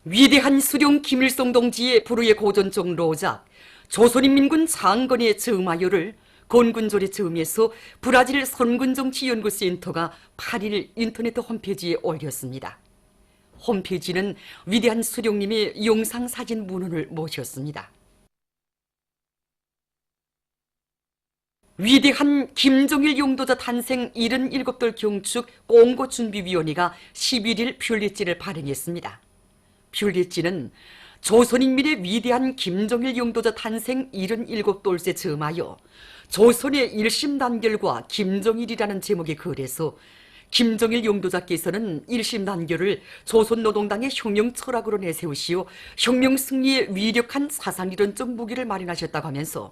위대한 수령 김일성 동지의 불후의 고전적 로작 조선인민군 장건의 저음하여를 건군조례 저음에서 브라질 선군정치연구센터가 8일 인터넷 홈페이지에 올렸습니다. 홈페이지는 위대한 수령님의 영상사진 문헌을 모셨습니다. 위대한 김정일 용도자 탄생 77돌 경축 공고준비위원회가 11일 퓰리지를 발행했습니다. 퓰리지는 조선인민의 위대한 김정일 용도자 탄생 77돌째 즈음하여 조선의 일심단결과 김정일이라는 제목의 글에서 김정일 용도자께서는 일심단결을 조선노동당의 혁명 철학으로 내세우시어 혁명 승리의 위력한 사상이론적 무기를 마련하셨다고 하면서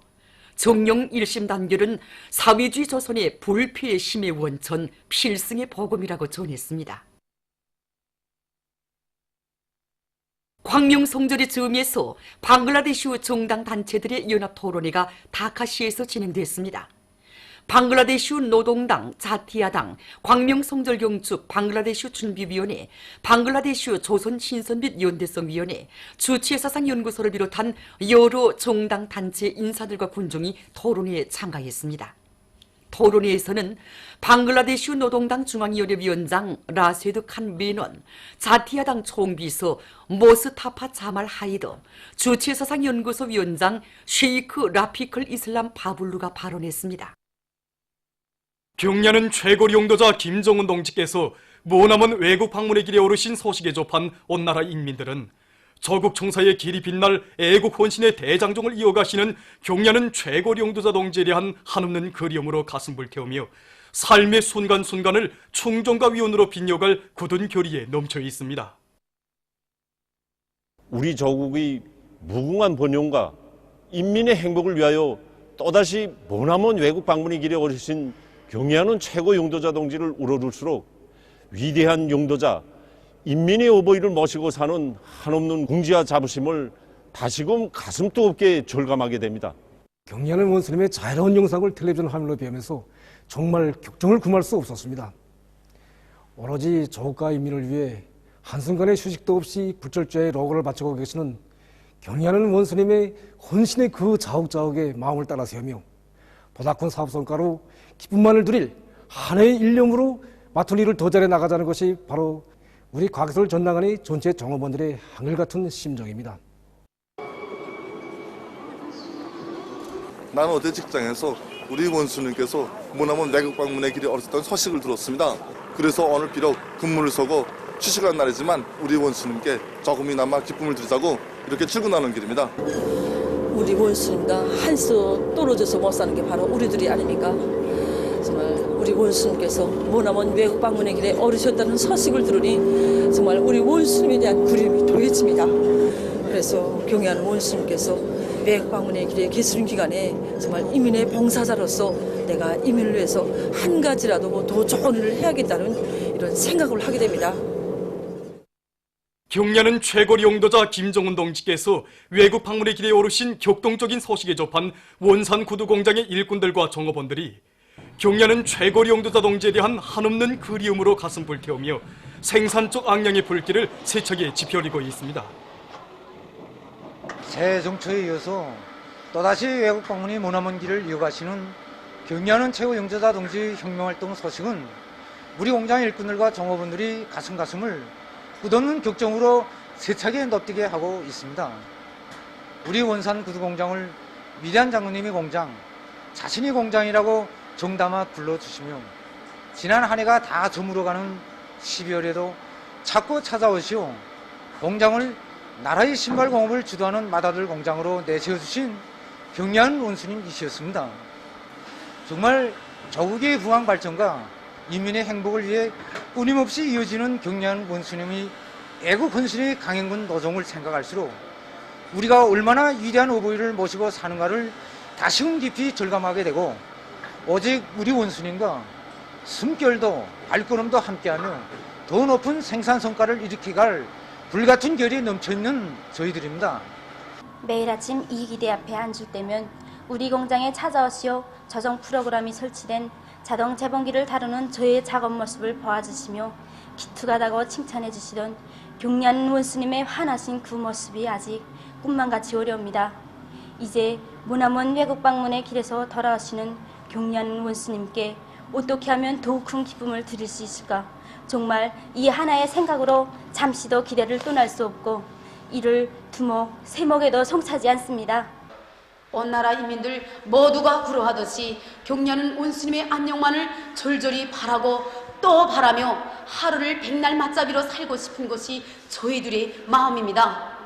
정령 일심단결은 사회주의 조선의 불패의 힘의 원천, 필승의 복음이라고 전했습니다. 광명성절의 즈음에서 방글라데시 정당 단체들의 연합토론회가 다카시에서 진행됐습니다. 방글라데시 노동당, 자티야당, 광명성절 경축 방글라데시 준비위원회, 방글라데시 조선신선 및 연대성위원회, 주치의사상연구소를 비롯한 여러 정당 단체 인사들과 군중이 토론회에 참가했습니다. 토론회에서는 방글라데시 노동당 중앙위원회 위원장 라세드 칸 메논, 자티야당 총비서 모스타파 자말 하이더, 주치의사상연구소 위원장 쉐이크 라피클 이슬람 바블루가 발언했습니다. 경려는 최고 용도자 김정은 동지께서 머나먼 외국 방문의 길에 오르신 소식에 접한 온 나라 인민들은 저국 총사의 길이 빛날 애국 헌신의 대장정을 이어가시는 경려는 최고 용도자 동지에 대한 한없는 그리움으로 가슴 불태우며 삶의 순간순간을 충정과 위온으로 빛려갈 굳은 결의에 넘쳐 있습니다. 우리 조국의 무궁한 번영과 인민의 행복을 위하여 또다시 머나먼 외국 방문의 길에 오르신 경애하는 최고 용도자 동지를 우러를수록 위대한 용도자 인민의 어버이를 모시고 사는 한없는 궁지와 자부심을 다시금 가슴 뜨겁게 절감하게 됩니다. 경애하는 원스님의 자유로운 영상을 텔레비전 화면으로 뵈면서 정말 격정을 금할 수 없었습니다. 오로지 조국과 인민을 위해 한순간의 휴식도 없이 불철주야의 로고를 바치고 계시는 경애하는 원스님의 헌신의 그 자욱자욱의 마음을 따라 세우며 보다 큰 사업 성과로 기쁨만을 누릴 한 해의 일념으로 맡은 일을 더 잘해 나가자는 것이 바로 우리 과기설 전당안의 전체 종업원들의 한결같은 심정입니다. 나는 어제 직장에서 우리 원수님께서 머나먼 외국 방문의 길에 오르셨다는 소식을 들었습니다. 그래서 오늘 비록 근무를 서고 휴식한 날이지만 우리 원수님께 조금이나마 기쁨을 드리자고 이렇게 출근하는 길입니다. 우리 원수님과 한수 떨어져서 못 사는 게 바로 우리들이 아닙니까? 정말 우리 원수님께서 머나먼 외국 방문의 길에 오르셨다는 소식을 들으니 정말 우리 원수님에 대한 그리움이 더해집니다. 그래서 경애하는 원수님께서 외국 방문의 길에 계시는 기간에 정말 이민의 봉사자로서 내가 이민을 위해서 한 가지라도 더 좋은 일을 해야겠다는 이런 생각을 하게 됩니다. 경려는 최고 용도자 김정은 동지께서 외국 방문의 길에 오르신 격동적인 소식에 접한 원산 구두 공장의 일꾼들과 종업원들이 경려는 최고 용도자 동지에 대한 한없는 그리움으로 가슴 불태우며 생산적 악량의 불길을 세차게 지펴리고 있습니다. 새 정처에 이어서 또다시 외국 방문이 머나먼 길을 이어가시는 경려는 최고 용도자 동지 혁명활동 소식은 우리 공장 일꾼들과 종업원들이 가슴을 끝없는 격정으로 세차게 넘뛰게 하고 있습니다. 우리 원산 구두공장을 위대한 장군님이 공장, 자신이 공장이라고 정담아 불러주시며 지난 한 해가 다 저물어가는 12월에도 자꾸 찾아오시오 공장을 나라의 신발공업을 주도하는 맏아들 공장으로 내세워주신 경려한 원수님이셨습니다. 정말 조국의 부강 발전과 인민의 행복을 위해 끊임없이 이어지는 경려한 원수님이 애국 헌신의 강행군 노정을 생각할수록 우리가 얼마나 위대한 어버이를 모시고 사는가를 다시금 깊이 절감하게 되고 오직 우리 원수님과 숨결도 발걸음도 함께하며 더 높은 생산 성과를 일으켜갈 불같은 결이 넘쳐있는 저희들입니다. 매일 아침 이 기대 앞에 앉을 때면 우리 공장에 찾아오시어 저장 프로그램이 설치된 자동 재봉기를 다루는 저의 작업 모습을 보아주시며 기특하다고 칭찬해 주시던 경리하는 원스님의 환하신 그 모습이 아직 꿈만 같이 어려웁니다. 이제 머나먼 외국 방문의 길에서 돌아오시는 경리하는 원스님께 어떻게 하면 더욱 큰 기쁨을 드릴 수 있을까? 정말 이 하나의 생각으로 잠시도 기대를 떠날 수 없고 이를 두목, 세목에도 성차지 않습니다. 온 나라 인민들 모두가 구로하듯이 경리하는 원스님의 안녕만을 절절히 바라고 또 바라며 하루를 백날 맞잡이로 살고 싶은 것이 저희들의 마음입니다.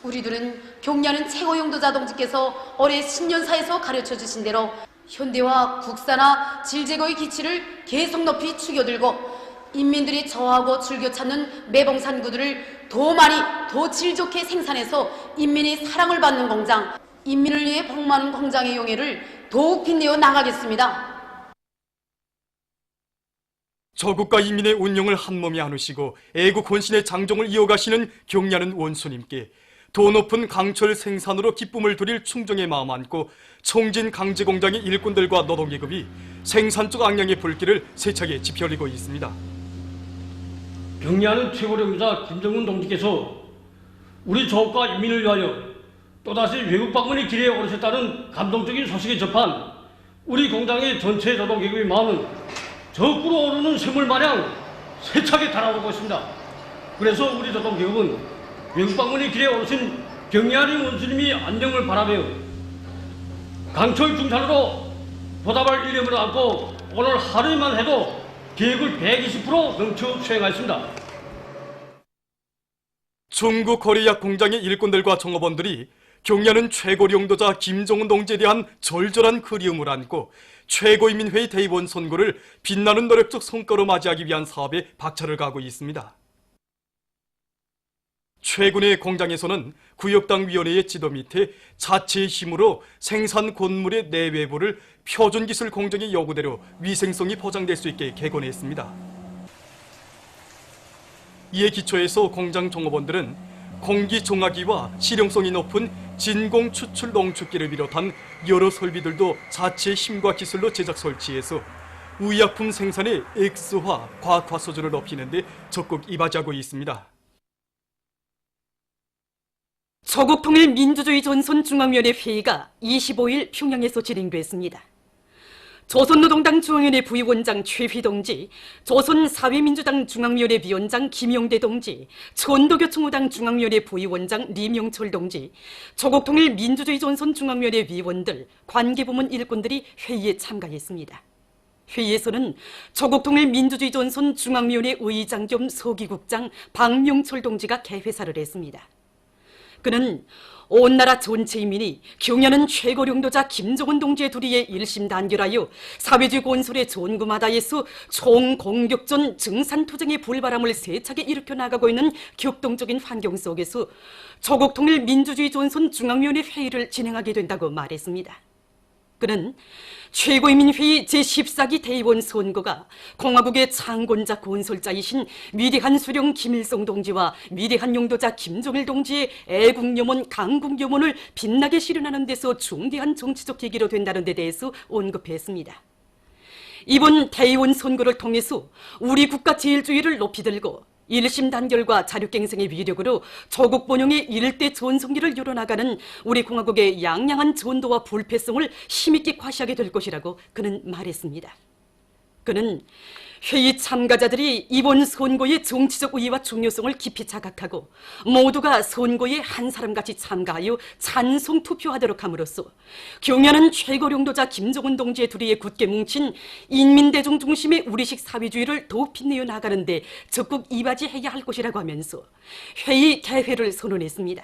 우리들은 경리하는 최고 용도자 동지께서 올해 신년사에서 가르쳐 주신 대로 현대화 국산화 질제고의 기치를 계속 높이 축여들고 인민들이 좋아하고 즐겨 찾는 매봉산구들을 더 많이 더 질 좋게 생산해서 인민의 사랑을 받는 공장, 인민을 위해 복많은 공장의 용해를 더욱 빛내어 나가겠습니다. 저국과 인민의 운영을 한몸에 안으시고 애국 헌신의 장종을 이어가시는 경리하는 원수님께 더 높은 강철 생산으로 기쁨을 드릴 충정의 마음 안고 청진 강제공장의 일꾼들과 노동계급이 생산 쪽 악량의 불길을 세차게 지펴리고 있습니다. 경리하는 최고령자 김정은 동지께서 우리 조국과 인민을 위하여 또다시 외국 방문의 길에 오르셨다는 감동적인 소식을 접한 우리 공장의 전체 노동계급의 마음은 저 끓어오르는 샘물 마냥 세차게 달아오르고 있습니다. 그래서 우리 노동계급은 외국 방문의 길에 오르신 경리하는 원수님이 안녕을 바라며 강철 중산으로 보답할 일념을 안고 오늘 하루만 해도 계획을 120% 넘쳐 수행하였습니다. 중국 코리아 공장의 일꾼들과 종업원들이 경리하는 최고 용도자 김정은 동지에 대한 절절한 그리움을 안고 최고인민회의 대의원 선거를 빛나는 노력적 성과로 맞이하기 위한 사업에 박차를 가하고 있습니다. 최근의 공장에서는 구역당위원회의 지도 밑에 자체의 힘으로 생산 건물의 내외부를 표준기술 공정의 요구대로 위생성이 보장될 수 있게 개건했습니다. 이에 기초해서 공장 종업원들은 공기정화기와 실용성이 높은 진공 추출 농축기를 비롯한 여러 설비들도 자체의 힘과 기술로 제작 설치해서 의약품 생산의 X화, 과학화 수준을 높이는 데 적극 이바지하고 있습니다. 조국통일민주주의전선중앙위원회 회의가 25일 평양에서 진행됐습니다. 조선노동당 중앙위원회 부위원장 최휘 동지, 조선사회민주당 중앙위원회 위원장 김용대 동지, 전도교총우당 중앙위원회 부위원장 리명철 동지, 조국통일민주주의전선중앙위원회 위원들, 관계부문 일꾼들이 회의에 참가했습니다. 회의에서는 조국통일민주주의전선중앙위원회 의장 겸 서기국장 박명철 동지가 개회사를 했습니다. 그는 온 나라 전체 인민이 경연은 최고 용도자 김정은 동지의 도리에 일심단결하여 사회주의 건설의 전구마다에서 총공격전 증산투쟁의 불바람을 세차게 일으켜 나가고 있는 격동적인 환경 속에서 조국통일민주주의전선중앙위원회 회의를 진행하게 된다고 말했습니다. 그는 최고인민회의 제14기 대의원 선거가 공화국의 창건자 건설자이신 위대한 수령 김일성 동지와 위대한 용도자 김정일 동지의 애국염원, 강국염원을 빛나게 실현하는 데서 중대한 정치적 계기로 된다는 데 대해서 언급했습니다. 이번 대의원 선거를 통해서 우리 국가 제일주의를 높이 들고 일심단결과 자력갱생의 위력으로 조국 번영의 일대 전성기를 이뤄나가는 우리 공화국의 양양한 전도와 불패성을 힘있게 과시하게 될 것이라고 그는 말했습니다. 그는 회의 참가자들이 이번 선거의 정치적 의의와 중요성을 깊이 자각하고 모두가 선거에 한 사람같이 참가하여 찬성 투표하도록 함으로써 경연은 최고 용도자 김정은 동지의 두리에 굳게 뭉친 인민대중 중심의 우리식 사회주의를 더욱 빛내어 나가는 데 적극 이바지해야 할 것이라고 하면서 회의 개회를 선언했습니다.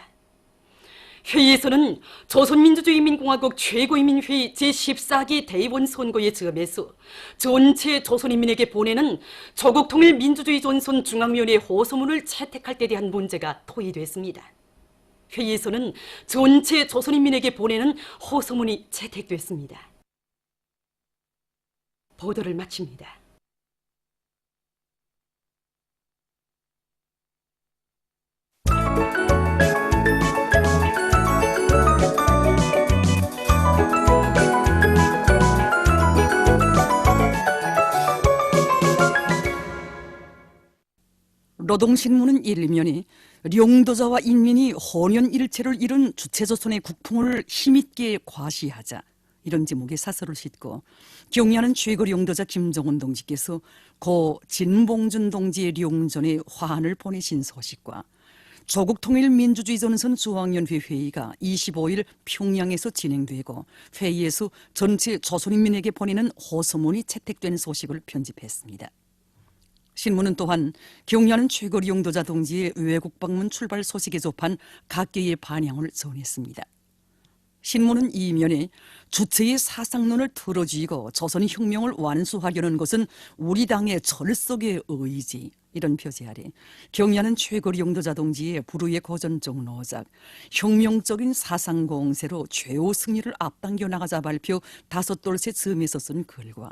회의에서는 조선민주주의인민공화국 최고인민회의 제14기 대의원 선거에 점에서 전체 조선인민에게 보내는 조국통일민주주의전선중앙위원회 호소문을 채택할 때 대한 문제가 토의됐습니다. 회의에서는 전체 조선인민에게 보내는 호소문이 채택됐습니다. 보도를 마칩니다. 노동신문은 일면에 룡도자와 인민이 혼연일체를 이룬 주체조선의 국풍을 힘있게 과시하자, 이런 제목의 사설을 싣고 경야는 최고 룡도자 김정은 동지께서 고 진봉준 동지의 룡전에 화환을 보내신 소식과 조국통일민주주의 전선 중앙연회 회의가 25일 평양에서 진행되고 회의에서 전체 조선인민에게 보내는 호소문이 채택된 소식을 편집했습니다. 신문은 또한 경야는 최고 룡도자 동지의 외국 방문 출발 소식에 접한 각계의 반향을 전했습니다. 신문은 이면에 주체의 사상론을 틀어쥐고 조선의 혁명을 완수하려는 것은 우리 당의 철석의 의지, 이런 표제 아래 경야는 최고 룡도자 동지의 불후의 고전적 노작, 혁명적인 사상 공세로 최후 승리를 앞당겨 나가자 발표 5돌새 즈음에서 쓴 글과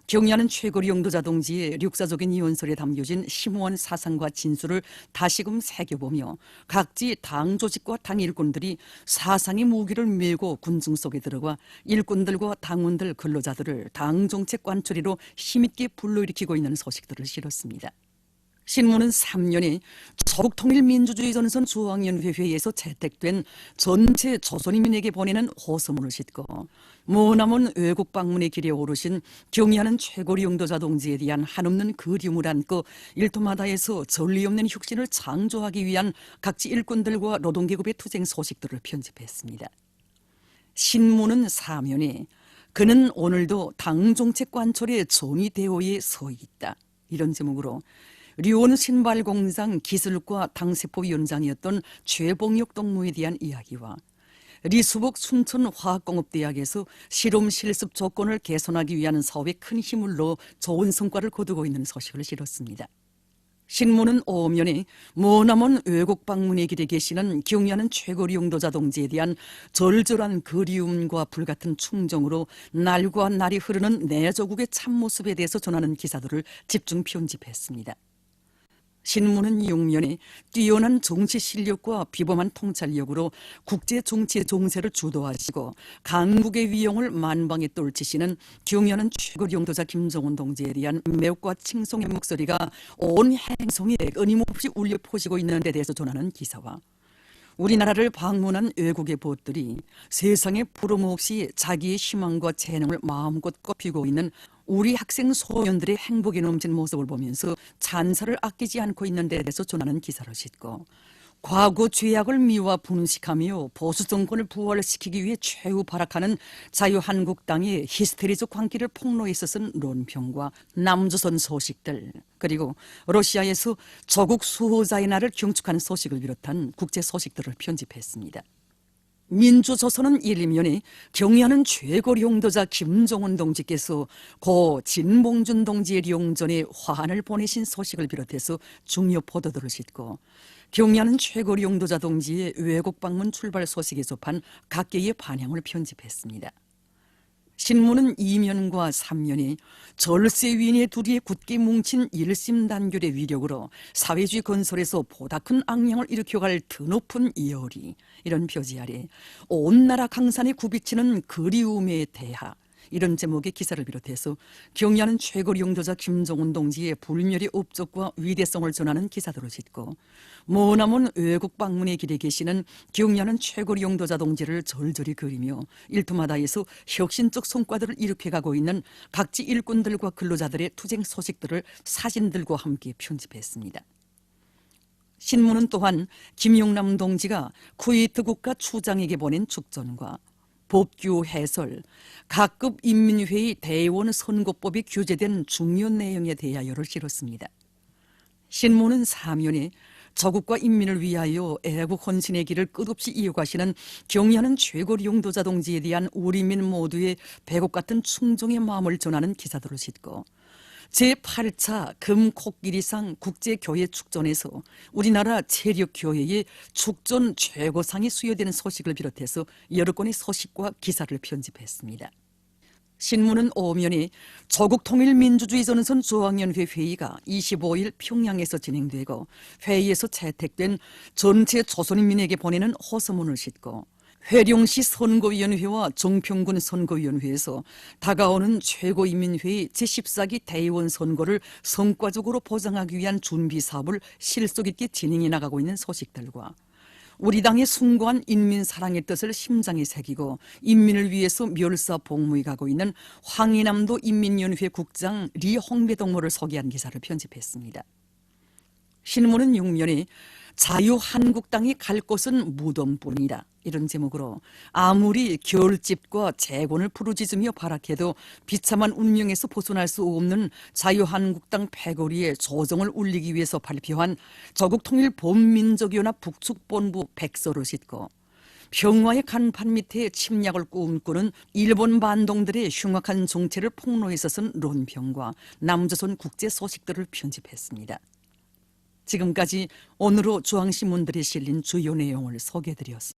경야는 최고 룡도자 동지의 륙사적인 이원설에 담겨진 심오한 사상과 진술을 다시금 새겨보며 각지 당 조직과 당 일꾼들이 사상의 무기를 메고 군중 속에 들어가 일꾼들과 당원들 근로자들을 당 정책 관철이로 힘있게 불러일으키고 있는 소식들을 실었습니다. 신문은 3년에 조국통일민주주의 전선 중앙연회 회의에서 채택된 전체 조선인민에게 보내는 호소문을 싣고 머나먼 외국 방문의 길에 오르신 경야는 최고 룡도자 동지에 대한 한없는 그리움을 안고 일토마다에서 전리 없는 혁신을 창조하기 위한 각지 일꾼들과 노동계급의 투쟁 소식들을 편집했습니다. 신문은 4면에 그는 오늘도 당정책 관철의 정의대오에 서 있다, 이런 제목으로 류원 신발공장 기술과 당세포위원장이었던 최봉혁 동무에 대한 이야기와 리수복 순천화학공업대학에서 실험 실습 조건을 개선하기 위한 사업에 큰 힘을 넣어 좋은 성과를 거두고 있는 소식을 실었습니다. 신문은 5면에 머나먼 외국 방문의 길에 계시는 경야는 최고 룡도자 동지에 대한 절절한 그리움과 불같은 충정으로 날과 날이 흐르는 내조국의 참모습에 대해서 전하는 기사들을 집중 편집했습니다. 신문은 6면에 뛰어난 정치 실력과 비범한 통찰력으로 국제 정치 정세를 주도하시고 강국의 위용을 만방에 떨치시는 경야는 최고 룡도자 김정은 동지에 대한 매혹과 칭송의 목소리가 온 행성에 끊임없이 울려 퍼지고 있는 데 대해서 전하는 기사와 우리나라를 방문한 외국의 벗들이 세상에 부름없이 자기의 희망과 재능을 마음껏 꼽히고 있는 우리 학생 소년들의 행복에 넘친 모습을 보면서 찬사를 아끼지 않고 있는 데 대해서 전하는 기사를 싣고 과거 죄악을 미화 분식하며 보수 정권을 부활시키기 위해 최후 발악하는 자유한국당의 히스테리적 광기를 폭로해서 쓴論평과 남조선 소식들, 그리고 러시아에서 조국 수호자의 날을 경축하는 소식을 비롯한 국제 소식들을 편집했습니다. 민주조선은 1면에 경야는 최고 룡도자 김정은 동지께서 고 진봉준 동지의 룡전에 화환을 보내신 소식을 비롯해서 중요 보도들을 싣고 경야는 최고 룡도자 동지의 외국 방문 출발 소식에 접한 각계의 반향을 편집했습니다. 신문은 2면과 3면에 절세위인의 둘이 굳게 뭉친 일심단결의 위력으로 사회주의 건설에서 보다 큰 악량을 일으켜갈 드높은 열이, 이런 표지 아래 온 나라 강산에 굽이치는 그리움의 대하, 이런 제목의 기사를 비롯해서 경야는 최고 룡도자 김정은 동지의 불멸의 업적과 위대성을 전하는 기사들을 싣고 머나먼 외국 방문의 길에 계시는 경야는 최고 룡도자 동지를 절절히 그리며 일토마다에서 혁신적 성과들을 일으켜가고 있는 각지 일꾼들과 근로자들의 투쟁 소식들을 사진들과 함께 편집했습니다. 신문은 또한 김용남 동지가 쿠웨이트 국가 추장에게 보낸 축전과 법규 해설, 각급 인민회의 대의원 선거법이 규제된 중요 내용에 대하여를 실었습니다. 신문은 4면에 조국과 인민을 위하여 애국 헌신의 길을 끝없이 이어가시는 경야는 최고 룡도자 동지에 대한 우리민 모두의 배곡 같은 충정의 마음을 전하는 기사들을 싣고 제8차 금코끼리상 국제교회 축전에서 우리나라 체력교회의 축전 최고상이 수여되는 소식을 비롯해서 여러 건의 소식과 기사를 편집했습니다. 신문은 5면에 조국통일민주주의 전선 중앙연회 회의가 25일 평양에서 진행되고 회의에서 채택된 전체 조선인민에게 보내는 호소문을 싣고 회룡시 선거위원회와 종평군 선거위원회에서 다가오는 최고인민회의 제14기 대의원 선거를 성과적으로 보장하기 위한 준비 사업을 실속 있게 진행해 나가고 있는 소식들과 우리 당의 숭고한 인민 사랑의 뜻을 심장에 새기고 인민을 위해서 멸사복무해 가고 있는 황해남도 인민연회 국장 리홍배 동무를 소개한 기사를 편집했습니다. 신문은 6면에 자유한국당이 갈 곳은 무덤뿐이다. 이런 제목으로 아무리 결집과 재건을 부르짖으며 발악해도 비참한 운명에서 벗어날 수 없는 자유한국당 패거리에 조정을 울리기 위해서 발표한 조국통일본민족연합 북측본부 백서를 싣고 평화의 간판 밑에 침략을 꿈꾸는 일본 반동들의 흉악한 정체를 폭로해서 쓴論평과 남조선 국제 소식들을 편집했습니다. 지금까지 오늘로 중앙신문들이 실린 주요 내용을 소개해드렸습니다.